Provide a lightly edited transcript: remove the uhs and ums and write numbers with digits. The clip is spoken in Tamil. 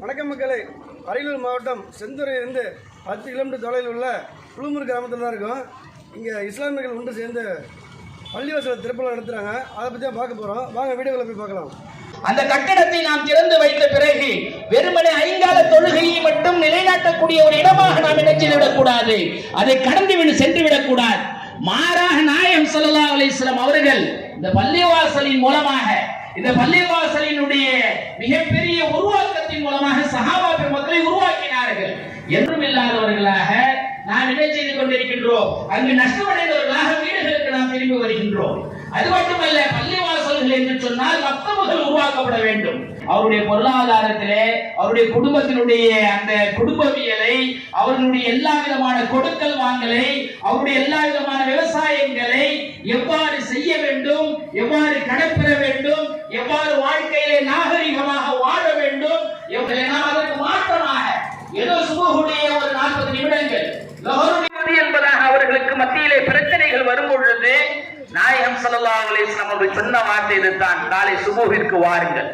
வணக்கம் மக்களே, அரியலூர் மாவட்டம் செந்துறையிலிருந்து 10 கிலோமீட்டர் தொலைவில் உள்ள புழுமூர் கிராமத்தில் தான் இருக்கும். இங்கே இஸ்லாமியர்கள் ஒன்று சேர்ந்து பள்ளிவாசல திருப்பலாம் நடத்துகிறாங்க. அதை பற்றி தான் பார்க்க போகிறோம். வாங்க வீடியோவில் போய் பார்க்கலாம். அந்த கட்டடத்தை நாம் திறந்து வைத்த பிறகு வெறுமனே ஐங்கால தொழுகையை மட்டும் நிலைநாட்டக்கூடிய ஒரு இடமாக நாம் நினைச்சுவிடக்கூடாது, அதை கடந்து சென்று விடக்கூடாது. மாறாக நாயகம் ஸல்லல்லாஹு அலைஹி வஸல்லம் அவர்கள் இந்த பள்ளிவாசலின் மூலமாக, இந்த பள்ளிவாசலினுடைய மிகப்பெரிய உருவாக்கத்தின் மூலமாக சஹாபா பெருமக்களை உருவாக்கினார்கள். என்றும் இல்லாதவர்களாக நாம் என்ன செய்து கொண்டிருக்கின்றோம்? அங்கு நஷ்டமடைந்தவர்களாக வீடுகளுக்கு நாம் திரும்பி வருகின்றோம். அது மட்டுமல்ல, பள்ளிவாசல்கள் என்று சொன்னால் மக்தபுகள் உருவாக்கப்பட வேண்டும். அவருடைய பொருளாதாரத்திலே, அவருடைய குடும்பத்தினுடைய அந்த குடும்பவியலை, அவர்களுடைய எல்லா விதமான கொடுக்கல் வாங்கலை, அவருடைய எல்லா விதமான விவசாயங்களை எவ்வாறு செய்ய வேண்டும், எவ்வாறு கடைபெற வேண்டும், எவ்வாறு வாழ்க்கையிலே நாகரிகமாக வாழ வேண்டும், அதற்கு மாற்றமாக ஏதோ சுபஹுடைய ஒரு 40 நிமிடங்கள் என்பதாக அவர்களுக்கு மத்தியிலே பிரச்சனைகள் வரும் பொழுது நாயகம் ஸல்லல்லாஹு அலைஹி வஸல்லம் அவர்கள் சொன்ன வார்த்தை இதுதான்: நாளை சுபஹுவிற்கு வாருங்கள்.